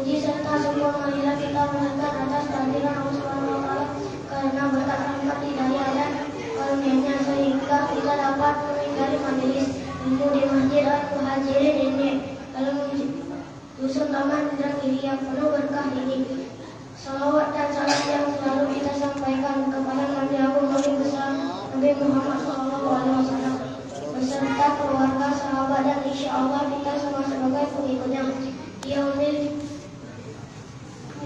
Puji serta semua marilah kita menaikkan atas kehadiran Allah Subhanahu wa taala karena berkat rahmat hidayah dan karunia-Nya sehingga kita dapat menghadiri majelis ilmu di Masjid Al-Muhajirin ini dalam dusun Taman Indragiri yang penuh berkah ini. Salawat dan salam yang selalu kita sampaikan kepada Nabi Agung Nabi besar Nabi Muhammad SAW beserta keluarga, sahabat dan insya Allah kita semua sebagai pengikutnya.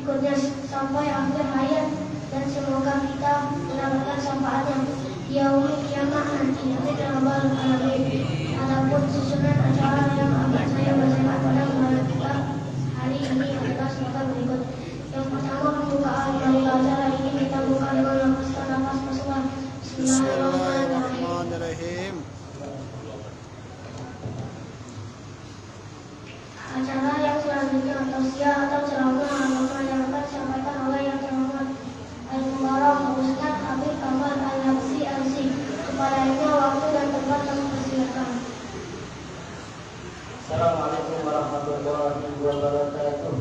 Ikutnya sampai akhir hayat dan semoga kita mendapatkan syafaatnya yaumil kiamat nanti. Amin ya rabbal alamin. Adapun susunan acara yang akan saya bacakan pada hari ini adalah sebagai berikut. Yang pertama, pembukaan dari acara ini kita buka dengan lepaskan nafas bersuara. Bismillahirrahmanirrahim. Acara yang selanjutnya tausiah atau ceramah yang akan disampaikan oleh yang terhormat Al-Mubarak Ustaz Habib Kamal Al-Habsi Al-Si. Kepadanya waktu dan tempat kami persilakan. Assalamualaikum warahmatullahi wabarakatuh.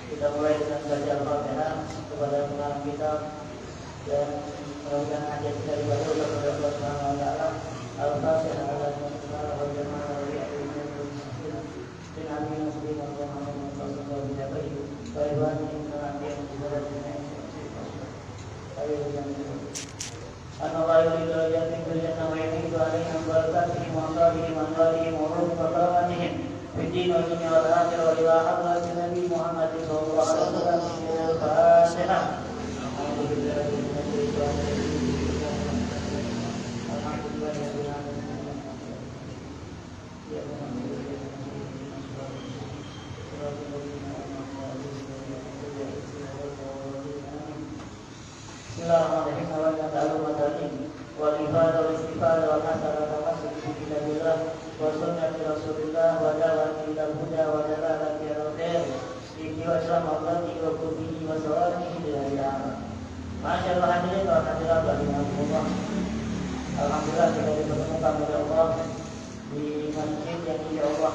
Kita mulai dengan baca Al-Fatihah kepada pengarang kitab dan mengucapkan hajat kita dibaca kepada Allah Subhanahu wa taala. Al-Fatihah ala Muhammad wa jama'a wa bi'idin bin amin muslim wa Muhammad sallallahu alaihi wa sallam. Baiklah, ini nanti yang kita lakukan. Ayo jangan. Allah yuridu yatim bil jannah wa yuridu alaihim barakatihi wa qadrihi wa qadrihi wa rahmatihim. Bidin wa dunya wal akhirah wa ila hadratin Nabi Muhammad sallallahu alaihi wasallam. Al-Fatihah. Alhamdulillahi rabbil alamin. Bismillahirrahmanirrahim. Wa ta'ala madain wal ibadah wal istighfar wal hasanah wa tasbihu billah wa sunnati Rasulillah wa da'wati ila huda wa dalalati ila khair iki wa sallallahu wa kubihi wa salamihi billah. Masyaallah hadirin wa hadirat rahimakumullah. Alhamdulillah kita dipertemukan oleh Allah di masjid yang insyaallah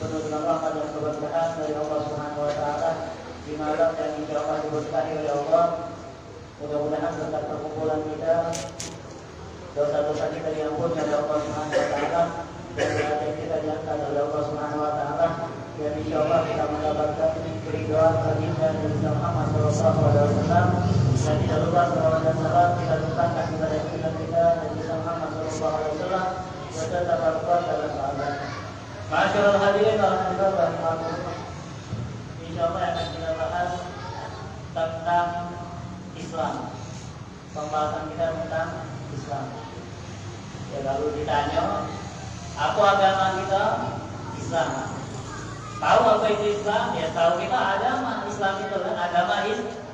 penuh dengan rahmat dan keberkahan dari Allah Subhanahu wa taala di malam yang insyaallah diberkahi oleh Allah. Mudah-mudahan berkat perkumpulan kita dosa-dosa kita diampuni oleh Allah Subhanahu wa taala dan derajat kita diangkat oleh Allah Subhanahu wa taala dan insyaallah kita mendapatkan keridhaan baginda Nabi Muhammad sallallahu alaihi wasallam dan tidak lupa salawat dan salam kita limpahkan kepada kita Nabi Muhammad sallallahu alaihi wasallam beserta para sahabat dan sahabat. Masyaallah hadirin rahimakumullah. Insyaallah akan kita bahas tentang Islam. Pembahasan kita tentang Islam. Ya, lalu ditanya, apa agama kita? Islam. Tahu apa itu Islam? Ya, tahu kita agama Islam itu kan agama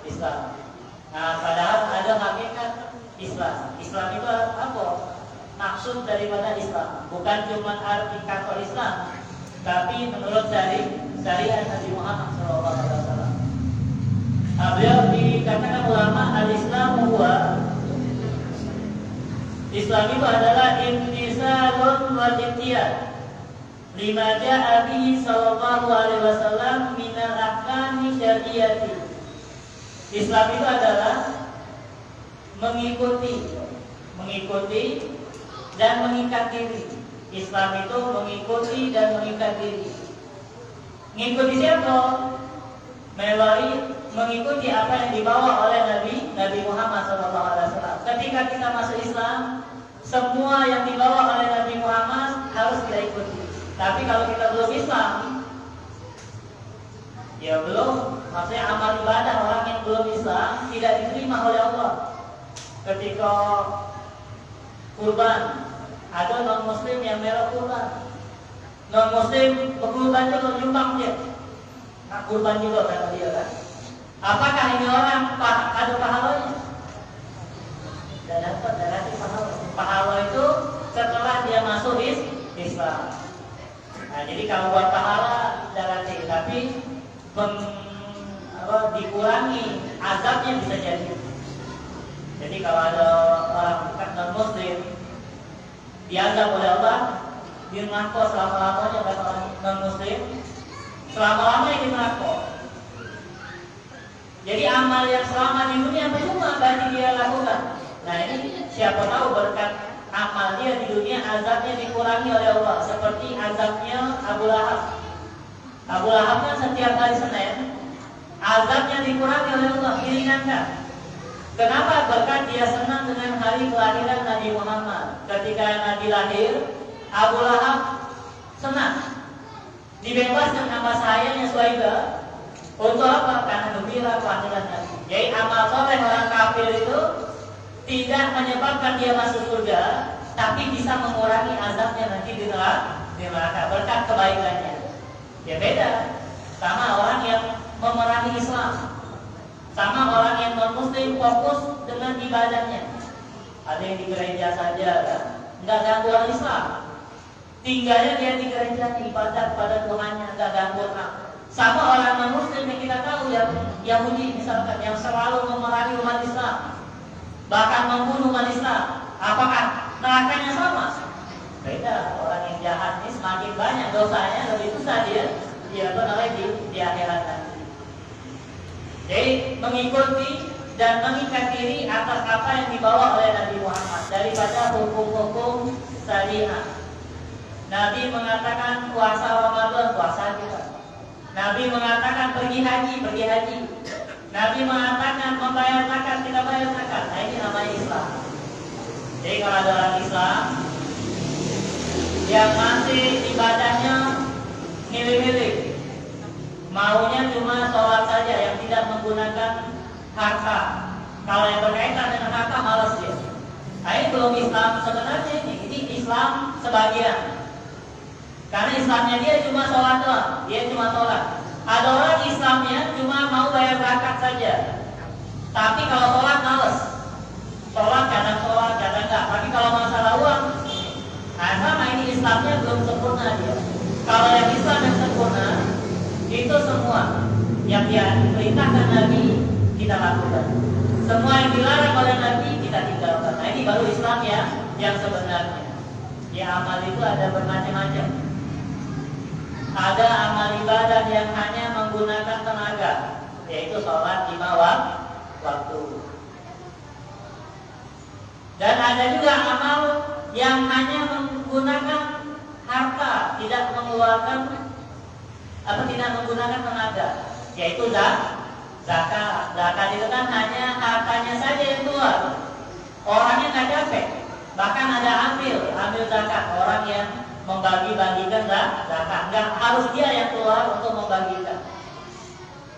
Islam. Nah, padahal ada hakikat Islam. Islam itu apa? Maksud daripada Islam bukan cuma arti kata Islam, tapi menurut dari syariat Nabi Muhammad SAW. Beliau dikatakan ulama al-Islam huwa Islam itu adalah imtisalun wa ittiyad lima ja'a bihi sallallahu alaihi wasallam min al-ahkami syar'iyyati. Islam itu adalah mengikuti dan mengikat diri. Islam itu mengikuti dan mengikat diri. Mengikuti siapa? Mengikuti apa yang dibawa oleh Nabi Muhammad SAW. Ketika kita masuk Islam, semua yang dibawa oleh Nabi Muhammad harus kita ikuti. Tapi kalau kita belum Islam, ya belum, maksudnya amal ibadah orang yang belum Islam tidak diterima oleh Allah. Ketika kurban, ada non Muslim yang merah kurban, non Muslim berkurban juga nyumbang dia. Nak kurban juga kata dia kan. Apakah ini orang ada pahalanya? dan dapat darati pahala. Pahala itu setelah dia masuk Islam. Nah, jadi kalau buat pahala darati, tapi dikurangi azabnya bisa jadi. Jadi kalau ada orang non muslim diazab oleh Allah di neraka selama-lamanya, kata orang non muslim selama-lamanya di neraka. Jadi amal yang selama di dunia percuma bagi dia lakukan. Nah ini siapa tahu berkat amal dia di dunia azabnya dikurangi oleh Allah, seperti azabnya Abu Lahab. Abu Lahab kan setiap hari Senin azabnya dikurangi oleh Allah, diringankan. Kenapa? Berkat dia senang dengan hari kelahiran Nabi Muhammad. Ketika Nabi lahir, Abu Lahab senang, dibebaskan nama sayangnya Suhaibah. Untuk apa? Karena gembira kelahiran Nabi. Jadi amal soleh orang kafir itu tidak menyebabkan dia masuk surga, tapi bisa mengurangi azabnya nanti di neraka berkat kebaikannya. Ya beda sama orang yang memerangi Islam, sama orang yang non muslim fokus dengan ibadahnya. Ada yang di gereja saja kan, nggak ganggu orang Islam, tinggalnya dia di gereja, ibadah pada Tuhannya, nggak ganggu orang. Sama orang non muslim yang kita tahu, yang Yahudi misalkan, yang selalu memerangi umat Islam, bahkan membunuh umat Islam. Apakah nerakanya sama? Beda. Orang yang jahat ini semakin banyak dosanya, lebih susah dia di akhirat nanti. Jadi mengikuti dan mengikat diri atas apa yang dibawa oleh Nabi Muhammad daripada hukum-hukum syariat. Nabi mengatakan puasa Ramadan, puasa juga. Nabi mengatakan pergi haji. Nabi mengatakan membayar zakat, kita bayar zakat. Nah ini namanya Islam. Jadi kalau ada orang Islam yang masih ibadahnya milih-milih, maunya cuma sholat saja yang tidak menggunakan harta. Kalau yang berkaitan dengan harta malas dia. Nah ini belum Islam sebenarnya, ini Islam sebagian. Karena Islamnya dia cuma sholat doang, dia cuma sholat. Ada orang Islamnya cuma mau bayar zakat saja, tapi kalau sholat males. Sholat kadang enggak. Tapi kalau masalah uang, nah sama ini Islamnya belum sempurna dia. Kalau yang Islam yang sempurna, itu semua yang dia perintahkan Nabi kita lakukan. Semua yang dilarang oleh Nabi kita tinggalkan. Nah ini baru Islam ya yang sebenarnya. Ya amal itu ada bermacam-macam. Ada amal ibadah yang hanya menggunakan tenaga, yaitu sholat 5 waktu. Dan ada juga amal yang hanya menggunakan harta, tidak menggunakan tenaga, yaitu zakat. Zakat itu kan hanya hartanya saja yang keluar, orangnya nggak capek. Bahkan ada ambil zakat, orang yang membagi-bagikan zakat, nggak harus dia yang keluar untuk membagikan.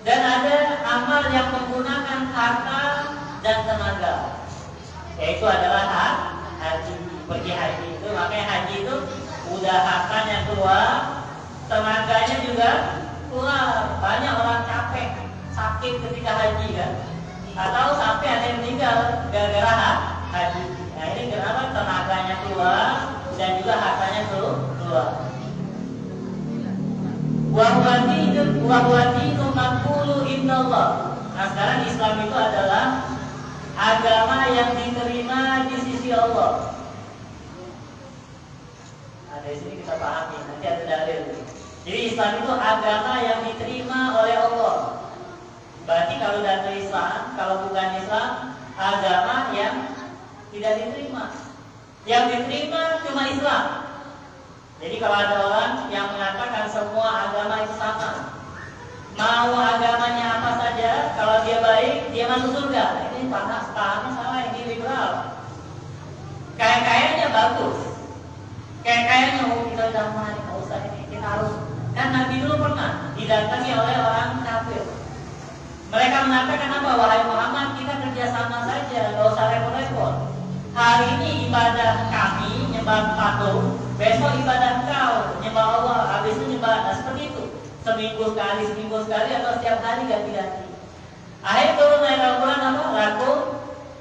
Dan ada amal yang menggunakan harta dan tenaga, yaitu adalah haji, pergi haji itu. Makanya haji itu udah hartanya keluar, tenaganya juga keluar. Banyak orang capek, sakit ketika haji kan, atau sampai ada yang meninggal gara-gara haji. Nah ini kenapa? Tenaganya keluar dan juga hartanya keluar. Wahwadinu maqbulu indallah. Nah sekarang Islam itu adalah agama yang diterima di sisi Allah. Nah dari sini kita pahami, nanti ada dalil. Jadi Islam itu agama yang diterima oleh Allah. Berarti kalau dari Islam, kalau bukan Islam, agama yang tidak diterima. Yang diterima cuma Islam. Jadi kalau ada orang yang mengatakan semua agama itu sama, mau agamanya apa saja, kalau dia baik, dia masuk surga. Ini pahamnya salah, ini liberal. Kaya-kayanya bagus, kaya-kayanya kita udah mulai, nggak usah ini, kita harus. Kan Nabi dulu pernah didatangi oleh orang kafir. Mereka mengatakan apa? Wahai Muhammad, kita kerjasama saja, nggak usah repot-repot. Hari ini ibadah kami nyembah patung, besok ibadah kau nyembah Allah, habis itu nyembah seperti itu. Seminggu sekali atau setiap hari ganti-ganti. Akhirnya turun ayat Al-Quran apa? Lakum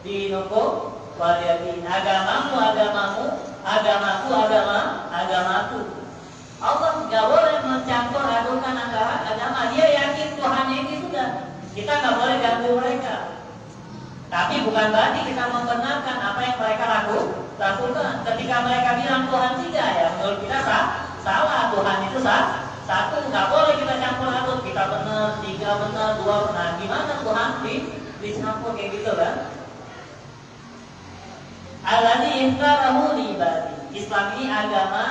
dinukum waliyadin. Agamamu, agamamu, agamaku, agamaku. Allah nggak boleh mencampur adukan antara agama. Dia yakin Tuhannya ini sudah. Kita nggak boleh ganggu mereka. Tapi bukan berarti kita membenarkan apa yang mereka lakukan. Ketika mereka bilang Tuhan tiga, ya menurut kita salah. Tuhan itu satu. Nggak boleh kita campur aduk. Kita benar, tiga benar, dua benar. Gimana Tuhan dicampur kayak gitu kan? Alladzi ikhtarahu li ibadi. Islam ini agama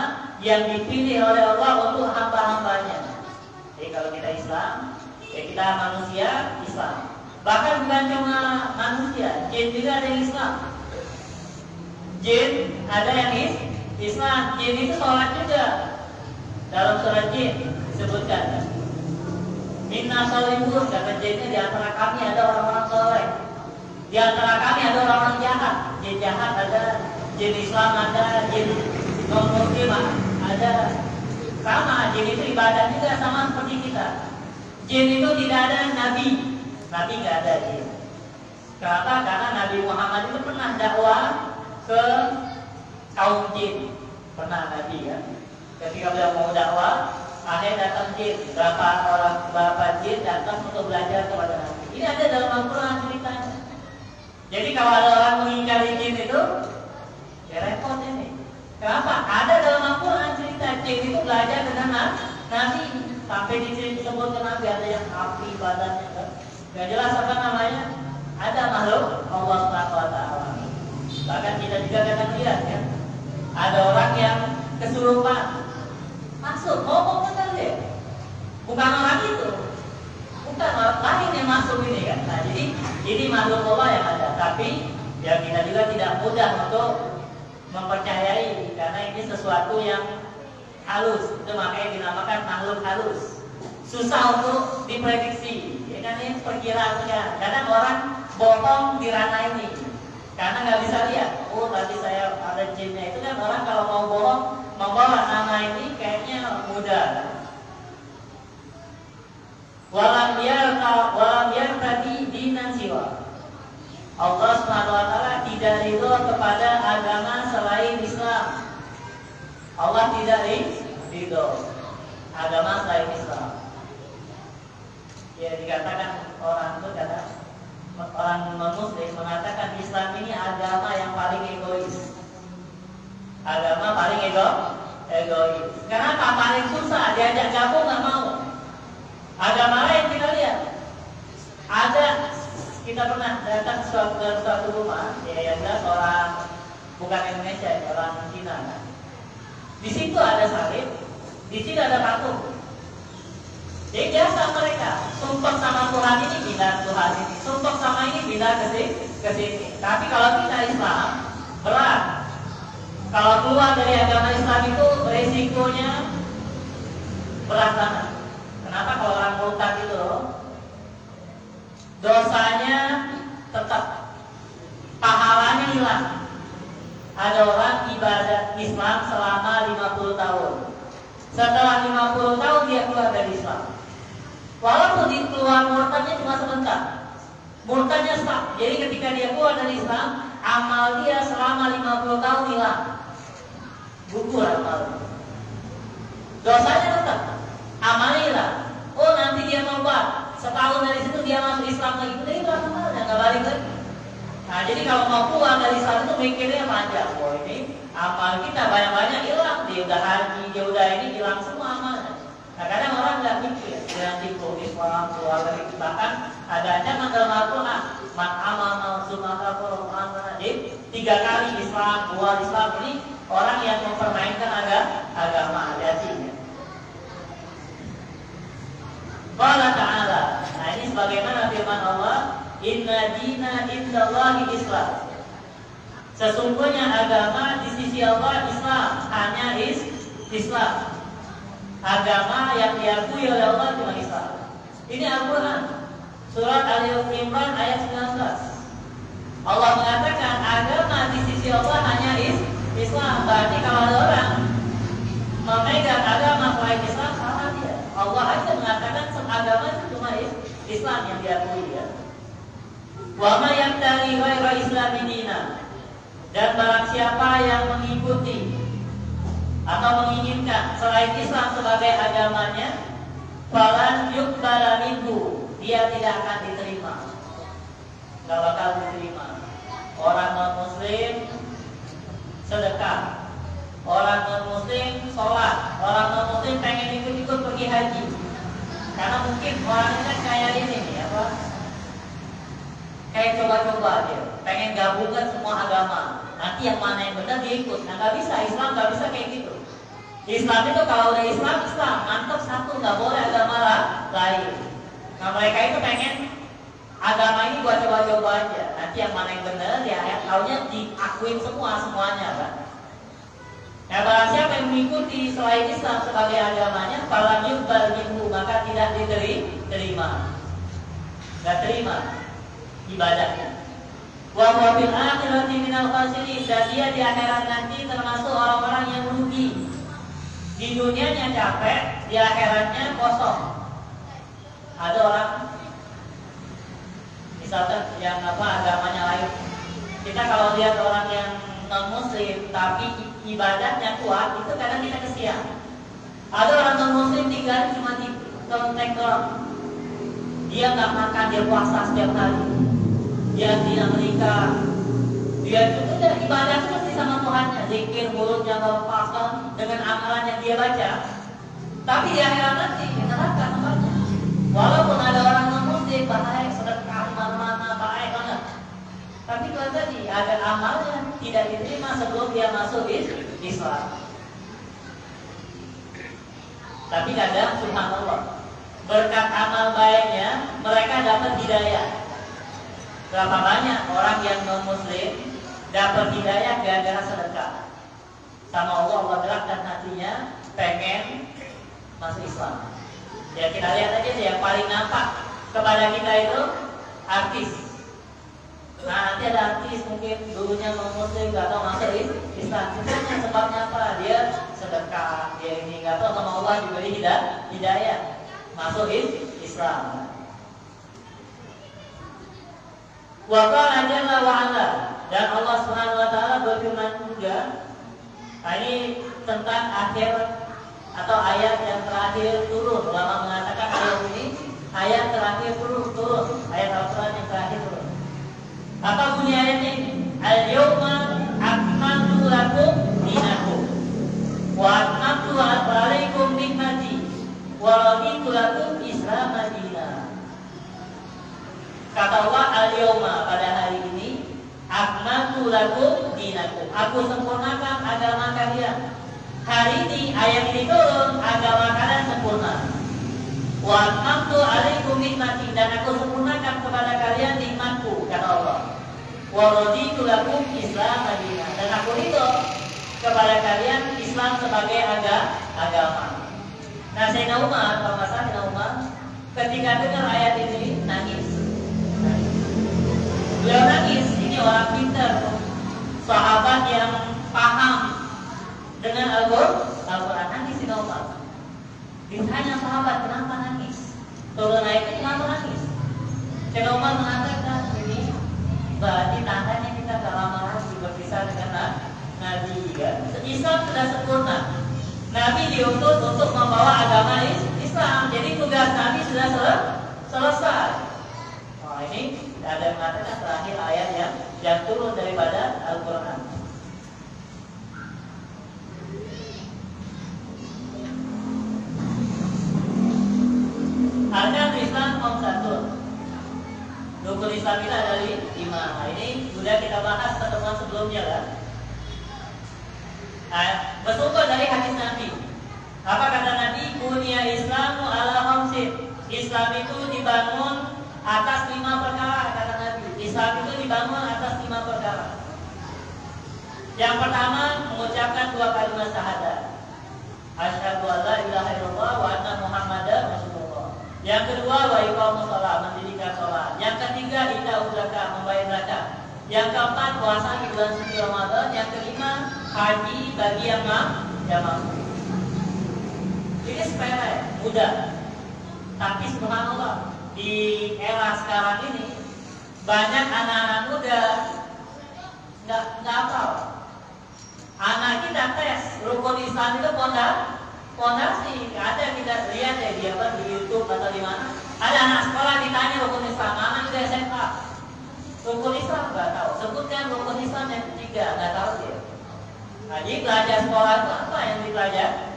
yang dipilih oleh Allah untuk hamba-hambanya. Jadi kalau kita Islam, ya kita manusia Islam. Bahkan bukan cuma manusia, jin juga ada yang Islam. Jin ada yang Islam. Jin itu sholat juga. Dalam surat Jin disebutkan, Minna sholihun, kata jinnya, di antara kami ada orang-orang soleh. Di antara kami ada orang-orang jahat. Jin jahat ada, jin Islam ada, jin non-muslim ada. Sama, jin itu ibadah juga sama seperti kita. Jin itu tidak ada nabi. Nabi nggak ada jin. Kenapa? Karena Nabi Muhammad itu pernah dakwah ke kaum jin. Pernah Nabi ya. Ketika beliau mau dakwah, ada datang jin. Berapa jin datang untuk belajar kepada Nabi. Ini ada dalam Al-Quran ceritanya. Jadi kalau ada orang mengingkari jin itu, ya repot ini. Kenapa? Ada dalam Al-Quran cerita jin itu belajar dengan Nabi. Sampai disebut ke Nabi ada yang api badannya kan. Gak jelas apa namanya. Ada makhluk Allah SWT. Bahkan kita juga kadang lihat ya, ada orang yang kesurupan masuk, ngomong benar deh. Bukan orang itu, bukan orang lain yang masuk ini kan. Nah jadi ini makhluk Allah yang ada. Tapi ya kita juga tidak mudah untuk mempercayai karena ini sesuatu yang halus. Itu makanya dinamakan makhluk halus. Susah untuk diprediksi. Ya kan ini perkiraannya. Kadang orang bohong di ranah ini karena nggak bisa lihat. Oh tadi saya ada jinnya. Itu kan orang kalau mau bohong membawa nama ini kayaknya mudah. Walam biar tadi dinan siwa. Allah SWT tidak ridho kepada agama selain Islam. Allah tidak ridho agama selain Islam. Ya dikatakan orang itu kadang orang non-muslim mengatakan Islam ini agama yang paling egois. Agama paling egois. Kenapa? Paling susah, diajak gabung nggak mau. Agama lain kita lihat. Ada, kita pernah datang ke suatu rumah, ya jelas orang bukan Indonesia, orang Cina. Kan? Di situ ada salib, di situ ada patung. Jadi biasa mereka sumpah sama Tuhan ini pindah Tuhan ini, sumpah sama ini pindah ke sini. Tapi kalau kita Islam berat. Kalau keluar dari agama Islam itu resikonya berat banget. Kenapa? Kalau orang murtad itu dosanya tetap, pahalanya hilang. Ada orang ibadah Islam selama 50 tahun. Setelah 50 tahun dia keluar dari Islam. Walaupun di keluar murtadnya cuma sebentar. Murtadnya stuck. Jadi ketika dia keluar dari Islam, amal dia selama 50 tahun hilang. Gugur amal. Dosanya tetap, amalnya hilang. Oh nanti dia tobat. Setahun dari situ dia masuk Islam lagi. Udah hilang amalnya, nggak balik lagi. Nah jadi kalau mau keluar dari Islam itu mikirnya panjang. Oh ini amal kita banyak-banyak hilang. Dia udah haji, dia udah ini hilang semua amalnya. Nah kadang orang nggak mikir. Dia nanti Islam keluar dari kita. Bahkan ada ancaman dalam Al-Quran. Man amal sumaka Quran. Jadi 3 kali Islam, keluar Islam ini orang yang mempermainkan agama. Hati-hati. Qala ta'ala. Nah ini sebagaimana firman Allah, Inna dina indallahi Islam. Sesungguhnya agama di sisi Allah Islam, hanya Islam. Agama yang diakui oleh Allah cuma Islam. Ini Al-Quran, surat Al-Imran ayat 19. Allah mengatakan agama di sisi Allah hanya Islam. Berarti kalau ada orang memegang agama selain Islam, salah dia. Allah aja mengatakan agama itu cuma Islam yang diakui ya. Wa ma yabtaghi ghaira islami dinan. Dan barang siapa yang mengikuti atau menginginkan selain Islam sebagai agamanya, falan yuqbala minhu, dia tidak akan diterima, nggak bakal diterima. Orang non muslim sedekah, orang non muslim sholat, orang non muslim pengen ikut-ikut pergi haji, karena mungkin orang kan kayak ini nih apa, kayak coba-coba dia pengen gabungkan semua agama. Nanti yang mana yang benar dia ikut. Nah nggak bisa, Islam nggak bisa kayak gitu. Islam itu kalau udah Islam, Islam mantap satu, nggak boleh agama lain. Nah mereka itu pengen agama ini buat coba-coba aja. Nanti yang mana yang benar ya taunya diakuin semuanya kan. Nah barang siapa yang mengikuti selain Islam sebagai agamanya, falam yuqbal minhu, maka tidak diterima, nggak terima ibadahnya. Wa huwa fil akhirati minal khasirin, dan dia di akhirat nanti termasuk orang-orang yang merugi. Di dunianya capek, di akhiratnya kosong. Ada orang misalkan yang agamanya lain. Kita kalau lihat orang yang non muslim tapi ibadahnya kuat, itu kadang kita kesian. Ada orang non muslim tinggal cuma di kontek doang. Dia nggak makan, dia puasa setiap hari. Dia tidak menikah, dia itu udah ibadah seperti sama Tuhannya, zikir mulutnya nggak lepaskan dengan amalan yang dia baca. Tapi di akhirat nanti neraka tempatnya. Walaupun ada orang non muslim baik, sedekah mana-mana baik banget, tapi kalau tadi ada amal yang tidak diterima sebelum dia masuk Islam. Tapi kadang subhanallah, berkat amal baiknya mereka dapat hidayah. Berapa banyak orang yang non muslim dapat hidayah gara-gara sedekah sama Allah gerakkan hatinya pengen masuk Islam. Ya kita lihat aja sih yang paling nampak kepada kita itu artis. Nah nanti ada artis mungkin dulunya non muslim gak tahu masuk Islam. Sebenarnya sebabnya apa? Dia sedekah, dia ini gak tahu sama Allah diberi hidayah masuk Islam. Wa qala jalla wa ala, dan Allah Subhanahu wa taala berfirman juga. Nah, ini tentang akhir atau ayat yang terakhir turun. Ulama mengatakan ayat ini ayat terakhir turun, ayat Al-Qur'an yang terakhir turun. Apa bunyi ayatnya ini? Al-yawma akmaltu lakum dinakum wa atmamtu alaikum nikmati wa raditu lakum Islam dinan. Kata Allah, al-yawma, pada hari ini, akmaltu lakum dinakum, aku sempurnakan agama kalian. Hari ini, ayat ini turun, agama kalian sempurna. Wa atmamtu alaikum nikmati, dan aku sempurnakan kepada kalian nikmatku, kata Allah. Wa raditu lakum Islam dinan, dan aku ridho kepada kalian Islam sebagai agama. Nah, Sayyidina Umar, kalau nggak salah Sayyidina Umar, ketika dengar ayat ini nangis. Beliau nangis, ini orang pintar, sahabat yang paham dengan Al-Quran, nangis di Umar. Ditanya sahabat, kenapa nangis? Turun ayatnya, kenapa nangis? Sayyidina Umar mengatakan, ini berarti tandanya kita gak lama lagi berpisah dengan Nabi kan? Islam sudah sempurna. Nabi diutus untuk membawa agama Islam, jadi tugas Nabi sudah selesai. Oh, ini ada yang mengatakan terakhir ayat yang turun daripada Al-Quran. Arkan Islam satu. Rukun Islam itu ada 5. Nah, ini sudah kita bahas pertemuan sebelumnya kan. Nah, bersumber dari hadis Nabi. Apa kata Nabi? Bunya Islamu ala khamsin. Islam itu dibangun atas 5 perkara, kata Nabi. Islam itu dibangun atas 5 perkara. Yang pertama, mengucapkan 2 kalimat syahadat. Asyhadu an la ilaha illallah wa anna Muhammadar Rasulullah. Yang kedua, wa iqamus shalah, mendirikan salat. Yang ketiga, ita'uz zakat, membayar zakat. Yang keempat, puasa di bulan suci Ramadan. Yang kelima, haji bagi yang mampu. Ini sepele, mudah. Tapi subhanallah, di era sekarang ini banyak anak-anak muda nggak hafal. Anak kita tes rukun Islam itu pondasi. Ada kita lihat ya di YouTube atau di mana. Ada anak sekolah ditanya rukun Islam, anak juga SMA. Rukun Islam nggak tahu. Sebutkan rukun Islam yang ketiga, nggak tahu dia. Nah, jadi belajar sekolah itu apa yang dipelajari?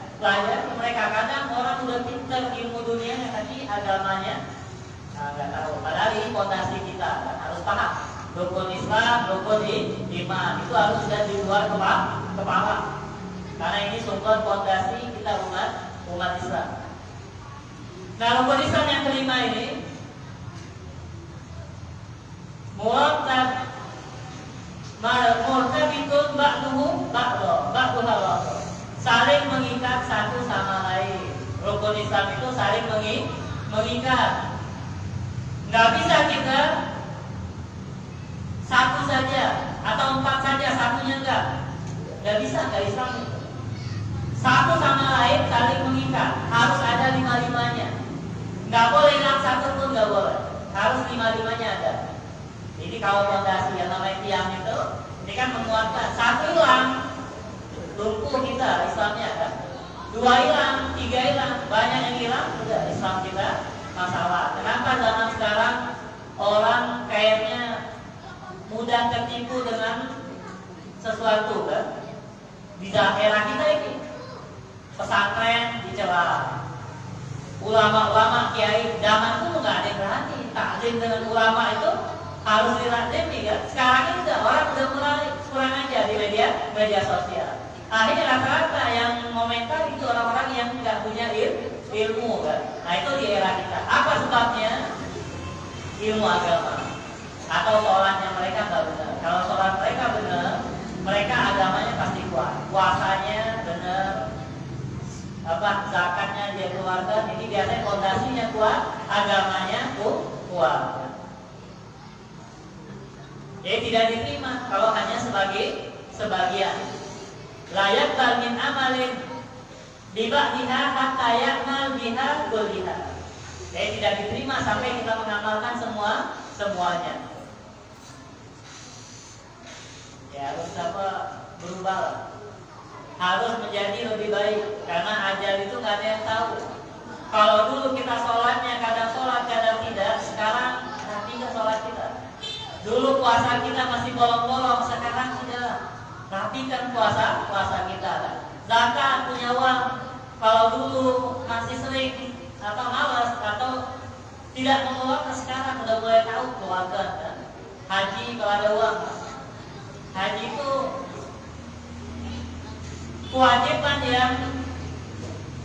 Mereka kadang orang udah pintar ilmu dunianya, tapi agamanya nggak tahu. Padahal ini fondasi kita harus paham. Rukun Islam, rukun iman itu harus sudah di luar kepala. Karena ini sumber fondasi kita umat Islam. Nah, rukun Islam yang kelima ini murtabitun ba'duha saling mengikat satu sama lain. Rukun Islam itu saling mengikat. Nggak bisa kita satu saja atau empat saja, satunya nggak bisa, nggak Islam itu. Satu sama lain saling mengikat, harus ada lima-limanya. Nggak boleh hilang satu pun, nggak boleh, harus lima-limanya ada. Jadi kalau fondasi yang namanya tiang itu, ini kan menguatkan. Satu hilang, lumpuh kita Islamnya kan. Dua hilang, tiga hilang, banyak yang hilang, udah Islam kita masalah. Kenapa zaman sekarang orang kayaknya mudah tertipu dengan sesuatu kan? Di daerah kita ini pesantren dicela, ulama-ulama kiai zaman itu nggak ada yang berani taklim dengan ulama itu harus dilatih kan? Sekarang ini orang udah mulai kurang aja di media sosial. Akhirnya rata-rata yang komentar itu orang-orang yang nggak punya ilmu kan? Nah itu di era kita. Apa sebabnya? Ilmu agama atau sholatnya mereka nggak benar. Kalau sholat mereka benar, mereka agamanya pasti kuat, puasanya benar, zakatnya dia keluarkan. Ini biasanya fondasinya kuat, agamanya kuat. Jadi tidak diterima kalau hanya sebagian. Layak min amalin diba'diha hatta ya'mal biha kulliha. Jadi tidak diterima sampai kita mengamalkan semuanya. Ya harus berubah. Harus menjadi lebih baik karena ajal itu nggak ada yang tahu. Kalau dulu kita sholatnya kadang sholat kadang tidak, sekarang tidak sholat kita. Dulu puasa kita masih bolong-bolong, sekarang sudah rapikan puasa kita. Zakat punya uang, kalau dulu masih sering malas atau tidak mengeluarkan, sekarang udah mulai tahu keluarkan. Haji kalau ada uang, haji itu kewajiban yang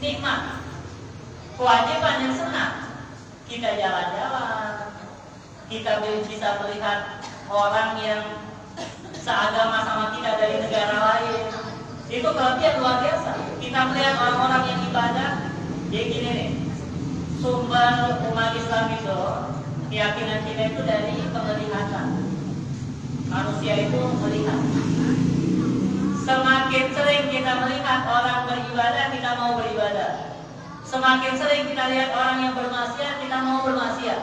nikmat, kewajiban yang senang. Kita jalan-jalan, kita bisa melihat orang yang seagama sama kita dari negara lain. Itu kelebihan luar biasa. Kita melihat orang-orang yang ibadah. Jadi gini nih, sumber umat Islam itu, keyakinan kita itu dari penglihatan. Manusia itu melihat. Semakin sering kita melihat orang beribadah, kita mau beribadah. Semakin sering kita lihat orang yang bermaksiat, kita mau bermaksiat.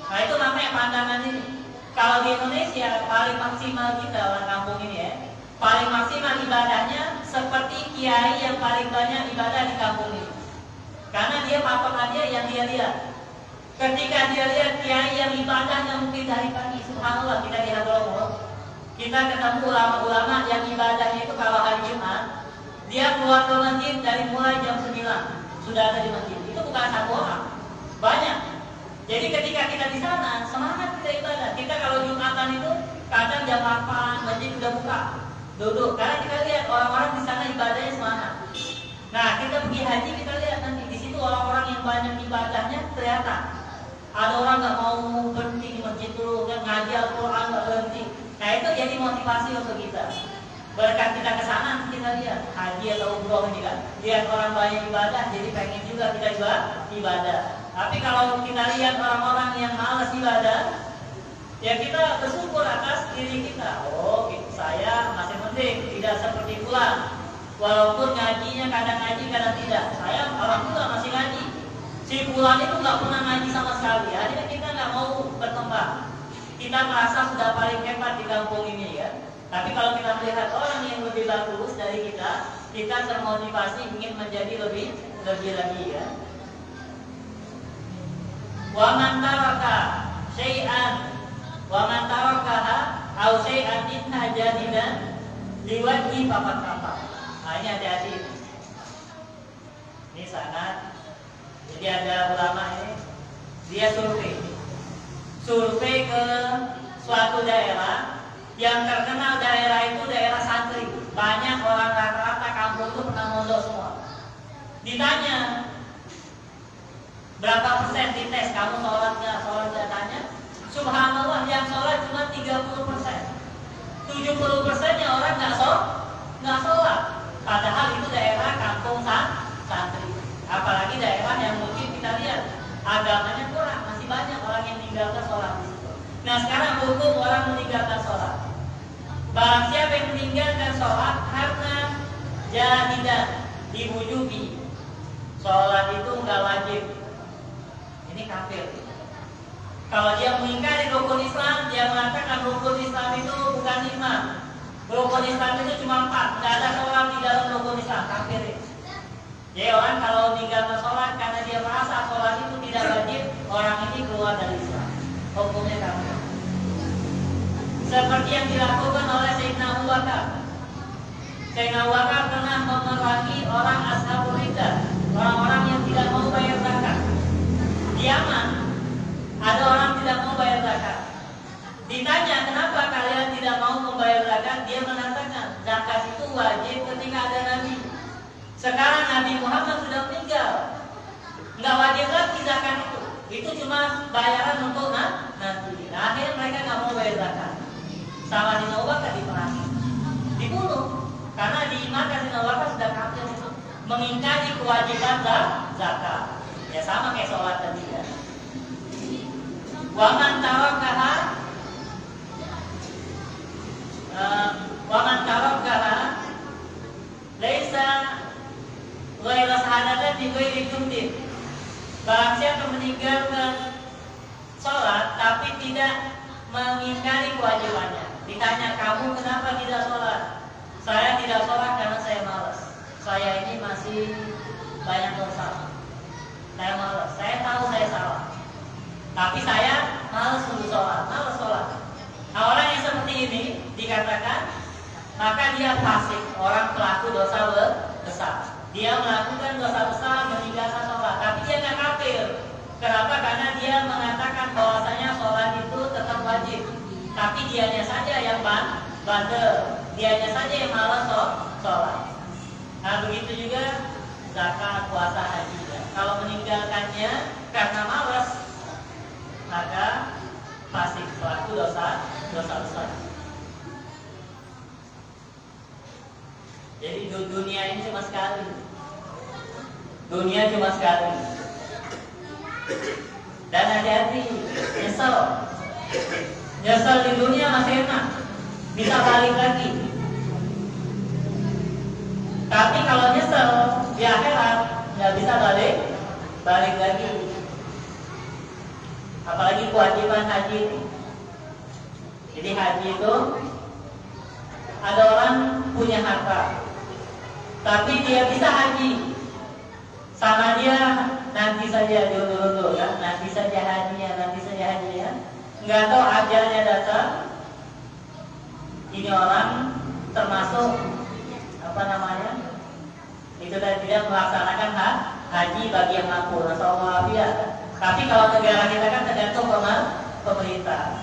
Nah itu namanya pandangan ini. Kalau di Indonesia paling maksimal kita orang kampung ini ya, paling maksimal ibadahnya seperti kiai yang paling banyak ibadah di kampung ini. Karena dia patokan dia yang dia lihat. Ketika dia lihat kiai yang ibadahnya mungkin dari pagi, subhanallah kita di Hadramut, kita ketemu ulama-ulama yang ibadahnya itu kalau hari Jumat, dia keluar ke masjid dari mulai jam 9 sudah ada di masjid. Itu bukan satu orang, banyak. Jadi ketika kita di sana, semangat kita ibadah. Kita kalau Jumatan itu kadang jam 8 masjid sudah buka, duduk. Karena kita lihat orang-orang di sana ibadahnya semangat. Nah kita pergi haji, kita lihat nanti di situ orang-orang yang banyak ibadahnya kelihatan. Ada orang nggak mau berhenti di masjid dulu, kan ngaji Al-Quran nggak berhenti. Nah itu jadi motivasi untuk kita. Berkat kita ke sana, kita lihat haji atau umroh ini kan, lihat orang banyak ibadah, jadi pengen juga kita ibadah. Tapi kalau kita lihat orang-orang yang malas ibadah, ya kita bersyukur atas diri kita. Oh, saya masih penting, tidak seperti fulan. Walaupun ngajinya kadang ngaji, kadang tidak. Saya alhamdulillah masih ngaji. Si fulan itu nggak pernah ngaji sama sekali. Akhirnya kita nggak mau berkembang. Kita merasa sudah paling hebat di kampung ini ya. Tapi kalau kita melihat orang yang lebih bagus dari kita termotivasi ingin menjadi lebih lagi ya. Wa man taraka syai'an wa man tarakaha aw syai'an minha jadidan liwajhi faqad kafar. Nah, ini hati-hati. Ini sangat. Jadi ada ulama ini dia survei ke suatu daerah yang terkenal daerah itu daerah santri. Banyak orang rata-rata kampung itu pernah mondok semua. Ditanya berapa persen dites kamu sholat nggak tanya. Subhanallah yang sholat cuma 30%. 70%-nya orang nggak sholat. Padahal itu daerah kampung santri. Apalagi daerah yang mungkin kita lihat agamanya kurang, masih banyak orang yang meninggalkan sholat di situ. Nah sekarang hukum orang meninggalkan sholat. Barang siapa yang meninggalkan sholat karena jahidan diwujubi, sholat itu nggak wajib, ini kafir. Kalau dia mengingkari rukun Islam, dia mengatakan rukun Islam itu bukan 5. Rukun Islam itu cuma 4. Tidak ada sholat di dalam rukun Islam, kafir. Jadi orang kalau meninggalkan sholat karena dia merasa sholat itu tidak wajib, orang ini keluar dari Islam. Hukumnya kafir. Seperti yang dilakukan oleh Sayyidina Abu Bakar. Sayyidina Abu Bakar pernah memerangi orang ashabul riddah, orang-orang yang tidak mau bayar zakat. Di Yaman ada orang tidak mau bayar zakat. Ditanya kenapa kalian tidak mau membayar zakat, dia mengatakan zakat itu wajib ketika ada Nabi. Sekarang Nabi Muhammad sudah meninggal, nggak wajib lagi zakat itu. Itu cuma bayaran untuk nanti. Nah, akhirnya mereka nggak mau bayar zakat. Sama di Abu Bakar diperangi, dibunuh karena diimakan di Abu Bakar sudah kafir itu, mengingkari kewajiban zakat. Ya sama kayak sholat tadi ya. Waman tarakaha laisa ghaira sahadatan bi ghairi jumdin. Barang siapa meninggalkan sholat tapi tidak mengingkari kewajibannya. Ditanya kamu kenapa tidak sholat? Saya tidak sholat karena saya malas. Saya ini masih banyak dosa. Saya malas. Saya tahu saya salah. Tapi saya malas untuk sholat, malas sholat. Nah, orang yang seperti ini dikatakan maka dia fasik, orang pelaku dosa besar. Dia melakukan dosa besar meninggalkan sholat, tapi dia nggak kafir. Kenapa? Karena dia mengatakan bahwasanya sholat itu tetap wajib, tapi dianya saja yang bandel, dianya saja yang malas sholat. Nah begitu juga zakat, puasa, haji. Kalau meninggalkannya karena malas, maka fasik, pelaku dosa besar. Jadi dunia ini cuma sekali. Dunia cuma sekali. Dan hati-hati, nyesel di dunia masih enak, bisa balik lagi. Tapi kalau nyesel di akhirat nggak bisa balik lagi. Apalagi kewajiban haji ini. Jadi haji itu ada orang punya harta, tapi dia bisa haji. Sama dia nanti saja dulu ya, nanti saja hajinya, nggak tahu ajalnya datang. Ini orang termasuk itu tadi tidak melaksanakan haji bagi yang mampu. Nasallallahu alaihi. Tapi kalau negara kita kan tergantung pemerintah.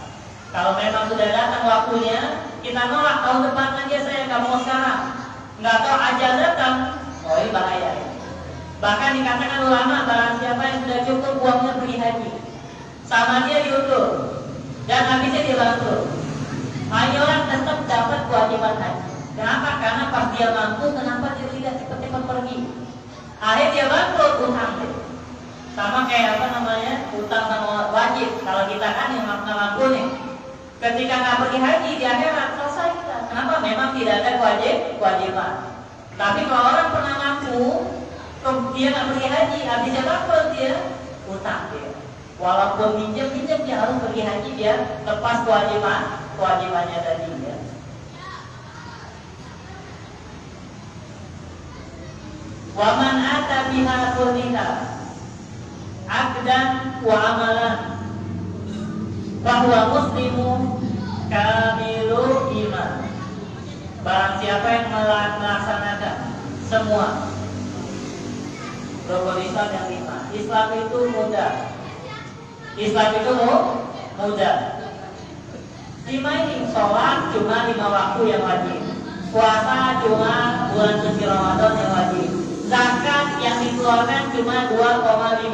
Kalau memang sudah datang waktunya, kita nolak tahun depan aja, saya nggak mau sekarang. Nggak tahu ajal datang, ini bahaya. Bahkan dikatakan ulama, barang siapa yang sudah cukup uangnya pergi haji, sama dia diundur dan habisnya dia bangkrut. Hanya orang tetap dapat kewajiban haji. Kenapa? Karena pas dia mampu, kenapa dia tidak cepat-cepat pergi? Akhirnya dia bangkrut, utang. Sama kayak utang sama wajib. Kalau kita kan yang nggak mampu nih, ketika nggak pergi haji di akhirat selesai kita. Kenapa? Memang tidak ada kewajiban. Tapi kalau orang pernah mampu, dia nggak pergi haji, habisnya bangkrut dia, utang dia. Walaupun minjem dia harus pergi haji, dia lepas kewajibannya tadi ya. Wa man ata biha kulliha aqdan wa amalan bahwa muslimu kamilu iman. Barang siapa yang melaksanakan semua rukun Islam yang 5. Islam itu mudah. Islam itu mudah. 5 ini, sholat cuma 5 waktu yang wajib, puasa cuma bulan suci Ramadan yang wajib, zakat yang dikeluarkan cuma 2,5%.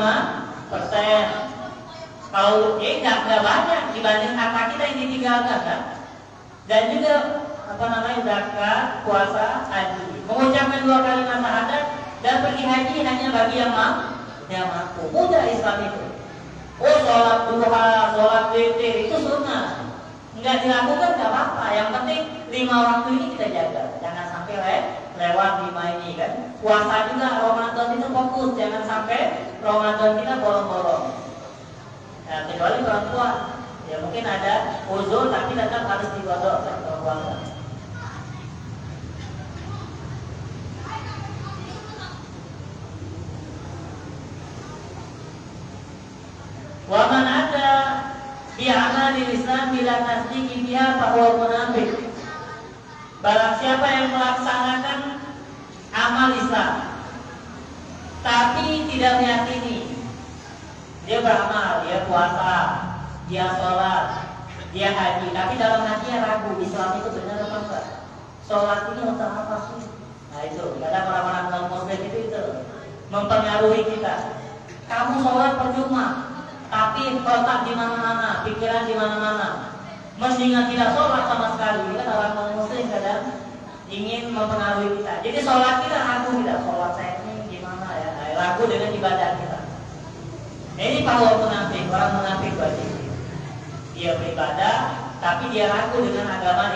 Kalau nggak banyak dibanding harta kita yang ditinggalkan kan. Dan juga zakat, puasa, haji. Mengucapkan 2 kalimat syahadat dan pergi haji hanya bagi yang mampu. Mudah Islam itu. Oh, sholat duha, sholat witir itu sunnah. Nggak dilakukan nggak apa-apa. Yang penting 5 waktu ini kita jaga. Jangan sampai lewat 5 ini kan. Puasa juga Ramadan itu fokus. Jangan sampai Ramadan kita bolong-bolong. Nah, kecuali perempuan. Ya mungkin ada uzur tapi tetap harus digodok kan puasa. Wa man ada bi amalil Islam bila tasdiqi biha fa huwa munafiq. Barang siapa yang melaksanakan amal Islam tapi tidak meyakini, dia beramal, dia puasa, dia sholat, dia haji, tapi dalam hatinya ragu Islam itu benar apa enggak? Sholat ini untuk apa sih? Nah itu, kadang orang-orang non-muslim itu mempengaruhi kita. Kamu sholat percuma, tapi otak di mana-mana, pikiran di mana-mana. Mestinya tidak sholat sama sekali. Kan orang non-muslim kadang ingin mempengaruhi kita. Jadi sholat kita ragu tidak, sholat saya ini gimana ya? Nah, ragu dengan ibadah kita. Nah, ini bahwa munafik, orang munafik wajib. Dia beribadah, tapi dia ragu dengan agama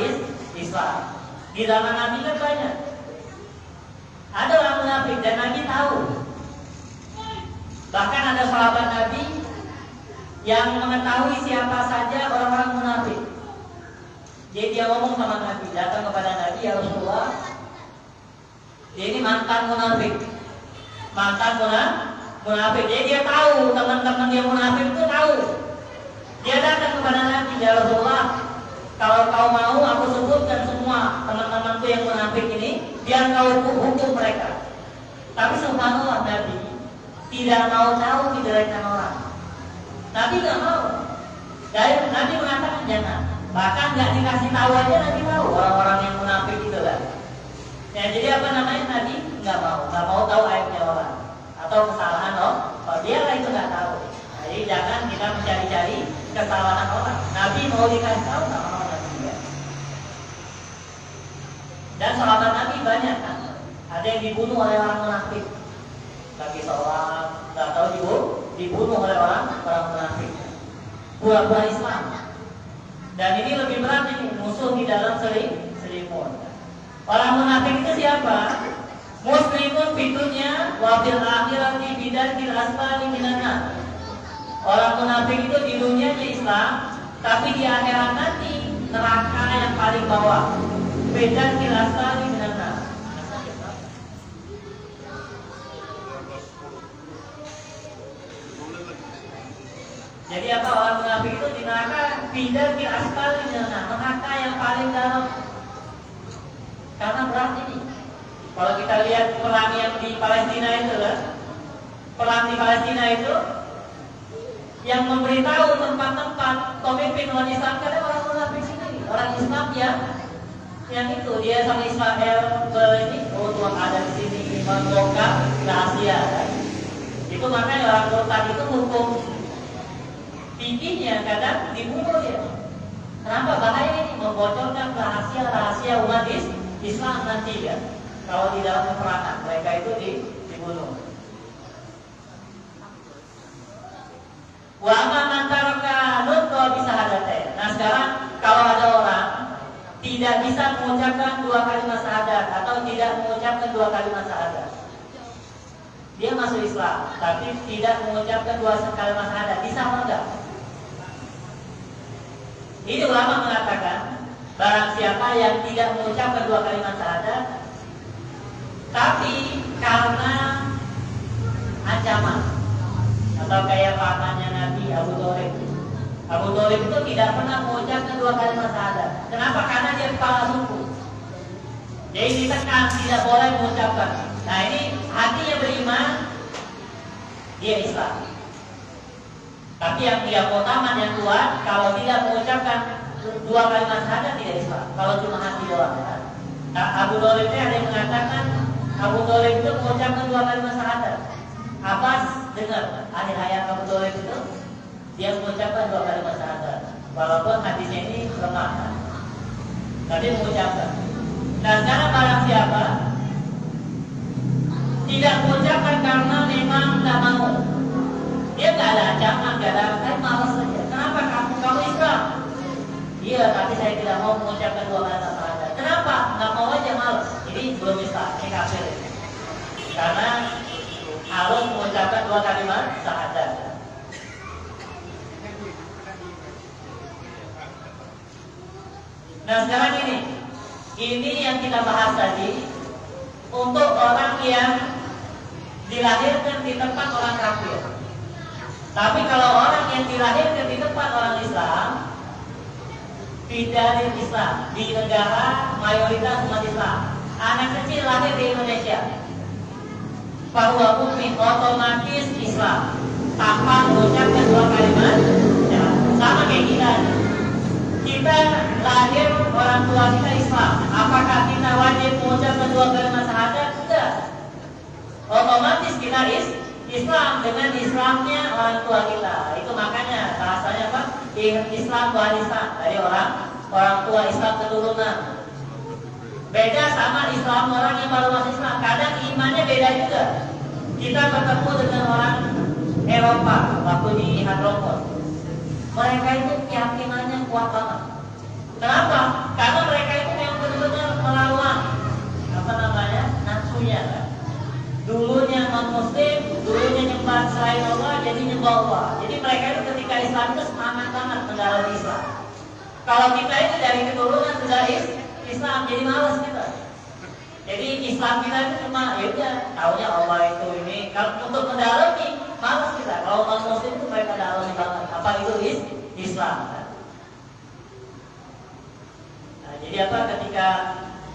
Islam. Di zaman Nabi kan banyak. Ada orang munafik dan Nabi tahu. Bahkan ada sahabat Nabi yang mengetahui siapa saja orang-orang munafik. Jadi dia ngomong sama Nabi, datang kepada Nabi, ya Rasulullah, dia ini mantan munafik. Jadi dia tahu teman-teman dia munafik itu tahu. Dia datang kepada Nabi, ya Rasulullah, kalau kau mau aku sebutkan semua teman-temanku yang munafik ini, biar kau hukum mereka. Tapi subhanallah Nabi tidak mau tahu kejelekan orang. Nabi nggak mau. Dan Nabi mengatakan jangan. Bahkan nggak dikasih tahu aja Nabi tahu orang-orang yang munafik itu kan. Ya, jadi Nabi nggak mau tahu aibnya orang atau kesalahan kalau dia lah itu nggak tahu. Nah, jadi jangan kita mencari-cari kesalahan orang. Nabi mau dikasih tahu nggak mau Nabi ya. Dan sahabat Nabi banyak kan. Ada yang dibunuh oleh orang munafik. Lagi sholat, nggak tahu dibunuh oleh orang munafik. Pura-pura Islam. Dan ini lebih berat ini, musuh di dalam selimut. Orang munafik itu siapa? Muslimun fitunya wa fil akhirati bidarkil asfali minan nar. Orang munafik itu di dunianya Islam, tapi di akhirat nanti neraka yang paling bawah. Bidarkil asfali minan nar. Jadi orang munafik itu di neraka bidarkil asfali minan nar, neraka yang paling dalam. Karena berat ini. Kalau kita lihat perang yang di Palestina itu kan, perang di Palestina itu yang memberitahu tempat-tempat pemimpin umat Islam karena orang munafik sendiri, orang Islam yang itu dia sama Israel ini, Tuhan ada di sini membongkar rahasia kan. Itu makanya orang murtad itu hukum pipinya kadang dibunuh dia. Kenapa bahaya ini membocorkan rahasia umat Islam nanti kan. Kalau di dalam peperangan mereka itu dibunuh. Wa man taraka nutqa bisa hadaten. Nah sekarang kalau ada orang tidak bisa mengucapkan 2 kalimat syahadat atau tidak mengucapkan 2 kalimat syahadat, dia masuk Islam tapi tidak mengucapkan 2 kalimat syahadat, bisa enggak? Ini ulama mengatakan barang siapa yang tidak mengucapkan 2 kalimat syahadat tapi karena ancaman. Atau kayak pamannya Nabi Abu Thalib. Abu Thalib itu tidak pernah mengucapkan 2 kalimat syahadat. Kenapa? Karena dia kepala suku. Jadi ditekan tidak boleh mengucapkan. Nah ini hatinya beriman, dia Islam. Tapi yang utama yang kuat, kalau tidak mengucapkan 2 kalimat syahadat tidak Islam. Kalau cuma hati doang. Nah, Abu Thalib ada yang mengatakan Abu Thalib itu mengucapkan 2 kalimat syahadat. Abbas dengar akhir hayat Abu Thalib itu dia mengucapkan 2 kalimat syahadat. Walaupun hadisnya ini lemah, tapi mengucapkan. Nah sekarang barang siapa tidak mengucapkan karena memang nggak mau, dia nggak ada ancaman, nggak ada, saya malas saja. Kenapa kamu Islam? Iya, tapi saya tidak mau mengucapkan 2 kalimat syahadat. Kenapa? Nggak mau aja, malas. Ini belum Islam, ini kafir. Karena harus mengucapkan 2 kalimat syahadat. Nah sekarang ini yang kita bahas tadi untuk orang yang dilahirkan di tempat orang kafir. Tapi kalau orang yang dilahirkan di tempat orang Islam, tidak di Islam, di negara mayoritas umat Islam, anak kecil lahir di Indonesia, bahwa mukmin otomatis Islam tanpa mengucapkan 2 kalimat, ya, sama kayak kita. Kita lahir orang tua kita Islam, apakah kita wajib mengucapkan 2 kalimat syahadat? Tidak. Otomatis kita Islam dengan Islamnya orang tua kita. Itu makanya bahasanya apa? Islam warisan dari orang tua Islam keturunan. Beda sama Islam orang yang baru masuk Islam. Kadang imannya beda juga. Kita bertemu dengan orang Eropa waktu di Hadramut. Mereka itu keyakinannya kuat banget. Kenapa? Karena mereka itu yang benar-benar melawan nafsunya kan. Dulunya non-muslim, dulunya nyembah selain Allah, jadi nyembah Allah. Jadi mereka itu ketika Islam itu semangat banget mendalami Islam. Kalau kita itu dari keturunan sudah Islam, jadi malas kita. Jadi Islam kita itu cuma ya udah taunya Allah itu ini. Kalau untuk mendalami malas kita. Kalau non-muslim itu mereka dalami banget. Apa itu Islam? Nah, jadi apa ketika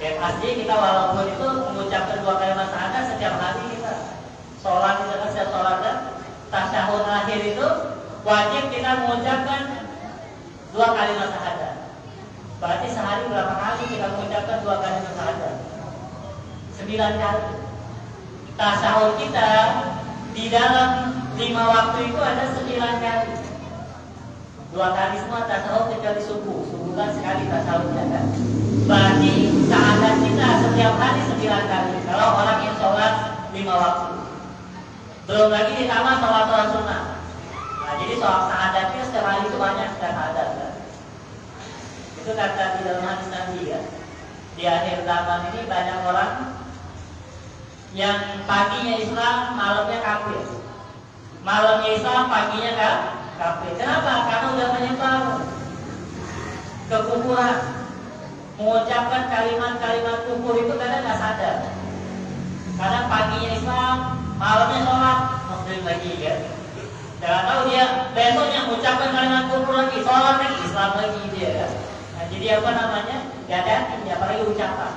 pasti kita walaupun itu mengucapkan 2 kalimat syahadat setiap hari kita sholat itu kan setiap sholat kan tasyahud akhir itu wajib kita mengucapkan 2 kalimat syahadat. Berarti sehari berapa kali kita mengucapkan 2 kalimat syahadat? 9 kali. Tasyahud kita di dalam 5 waktu itu ada 9 kali. 2 kali semua tasyahud kecuali subuh kan sekali tasyahudnya kan. Berarti syahadat kita setiap hari 9 kali. Kalau orang yang sholat 5 waktu, belum lagi ditambah sholat sunnah. Nah jadi sholat syahadatnya setiap hari itu banyak syahadat kan. Itu kata di dalam hadis Nabi ya. Di akhir zaman ini banyak orang yang paginya Islam, malamnya kafir. Malamnya Islam, paginya kafir. Kenapa? Karena udah menyebar kekufuran. Mengucapkan kalimat-kalimat kufur itu kadang nggak sadar. Kadang paginya Islam, malamnya sholat, muslim lagi ya. Jangan tahu dia besoknya mengucapkan kalimat kufur lagi, sholat lagi, Islam lagi dia ya. Nah, jadi apa namanya? Hati-hati, apalagi ucapan.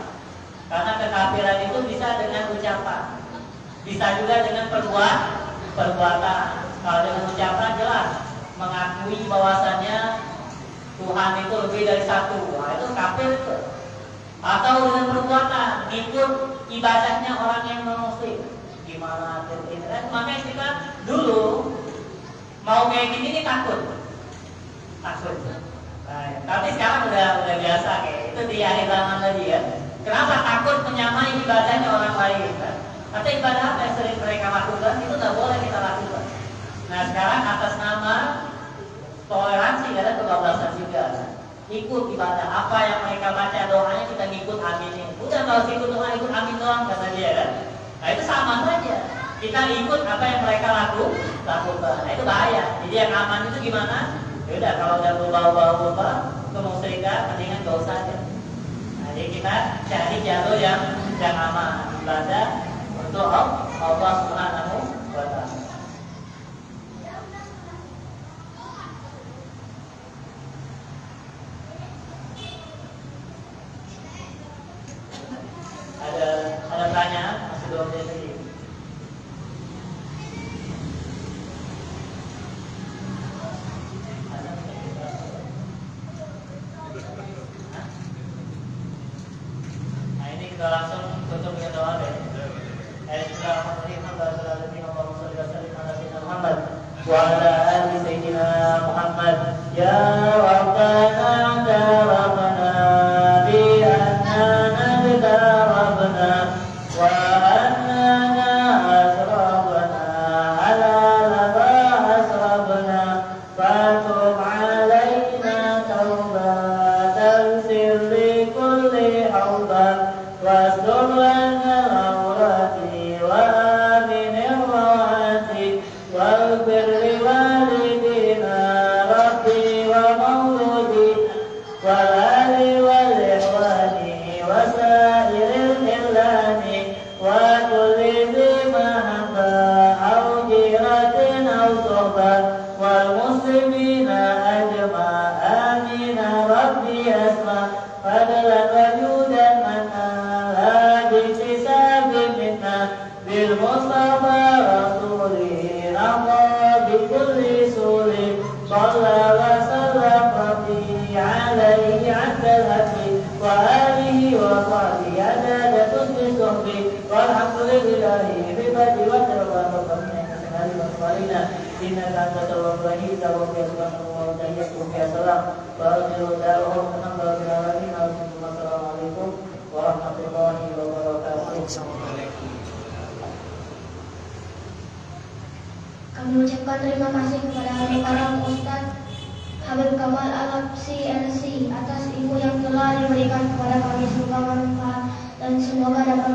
Karena kekafiran itu bisa dengan ucapan, bisa juga dengan perbuatan. Kalau dengan ucapan jelas mengakui bahwasannya Tuhan itu lebih dari satu, nah itu kafir itu. Atau dengan perbuatan ikut ibadahnya orang yang non-muslim, gimana ini? Makanya kita dulu mau kayak gini nih takut. Nah, tapi sekarang udah biasa kayak itu di akhir zaman tadi ya. Kenapa takut menyamai ibadahnya orang lain? Kan? Atau ibadah apa yang sering mereka lakukan itu nggak boleh kita lakukan. Nah sekarang atas nama toleransi ada kebablasan juga. Ikut ibadah apa yang mereka baca doanya kita ngikut aminin. Udah kalau ikut doa ikut amin doang kata dia kan. Nah itu sama saja. Kita ikut apa yang mereka lakukan. Nah itu bahaya. Jadi yang aman itu gimana? Ya udah kalau udah berbau-bau kemusyrikan mendingan gak usah aja. Nah, jadi kita cari jalur yang aman. Ibadah untuk Allah Subhanahu wa Ta'ala. Ada pertanyaan? Masih 2 menit lagi. Nah, ini kita langsung tutup dengan doa deh. Muhammad wa ala ali sayyidina Muhammad ya Rabbana darabna bi annana darabna wa annana asrabna ala laba asrabna fatub alaina taubatan sirri kulli hawban wasdur lana awrati wa amin rawati واغفر لوالدينا ربي ومولودي والآل والإخوان وسائر الإخوان وكل ذي محبة أو جيرة أو صحبة والمسلمين أجمع آمين ربي أسمع فضلا وجودا منا لا باكتساب منا بالمصطفى رسوله بكل سور صلى وسلم ربي عليه عند الهدي وآله وصحبه عدد حسن صحبه والحمد لله بفضل وترضى وفضلنا كسمال وصالنا إنك أنت تواب رحيم تواب سبحانه وتعالى يا سلام وآخر دعواهم الحمد لله رب العالمين والسلام عليكم ورحمة الله وبركاته. Kami ucapkan terima kasih kepada para Ustaz Habib Kamal Al-Habsi LC atas ilmu yang telah diberikan kepada kami, semoga bermanfaat dan semoga dapat